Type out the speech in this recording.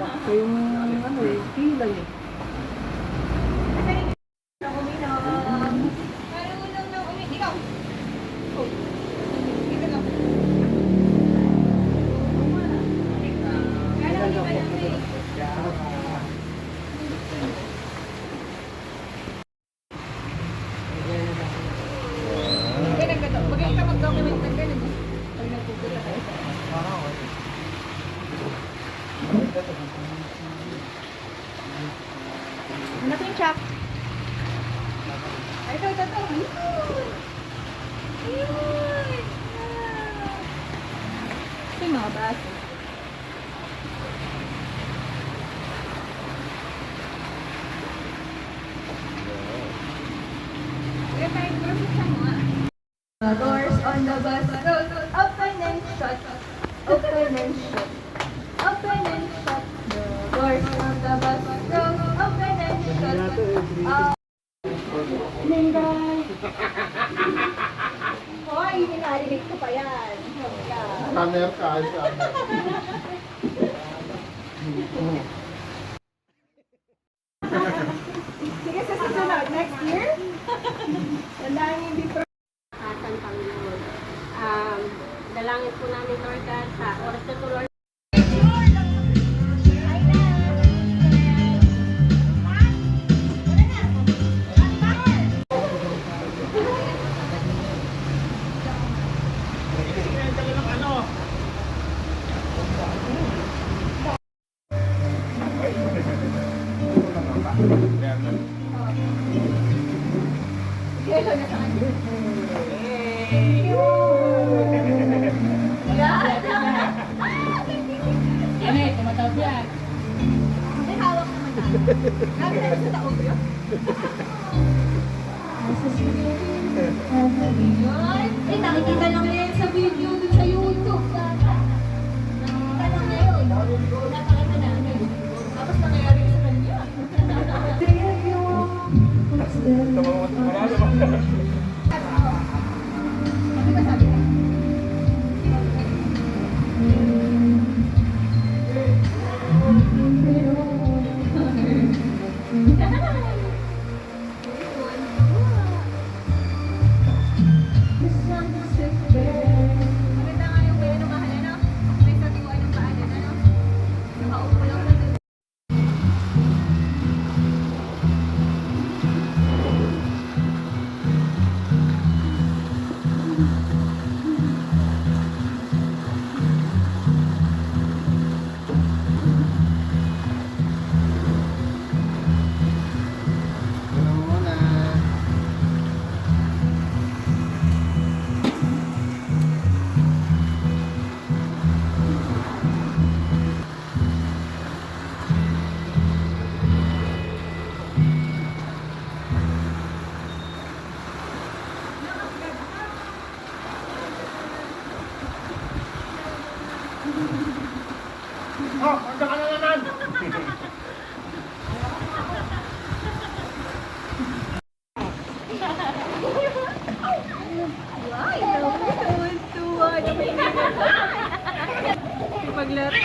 Yung ano eh, pilay eh. Magaling ka mag-document ng ganun eh. Pag nagpupunta tayo sa ano po yung chop? Ay, ito. Ayun! Ayun! Ito yung mga baso. Kaya tayo process mo. Doors on the bus road, open and shut, open and shut, open and shut. The doors on the bus road, open and shut. Linday. Hoy, hinarinig ko pa yan. Camera ka, Sige, sa susunod, next year. Tandaan yung hindi Asan Panginoon. Dalangin po namin, Lord God, sa oras na to, Lord. Ano eh, tumatawag yan. May hawak naman na. Lagi na sa taog yun. Eh, nakikita lang na yan sa video dun sa YouTube. Nakikita lang na yun. Napakita namin. Tapos nangyayari sa kanya. Ano ba sabi ka? Maganda nga yung may ano mahal, ano? May satuan ng paanan, ano? Nakaupo lang na dun. Oh, handa ka na naman! Ay, tuwan-tuwa. Paglaro.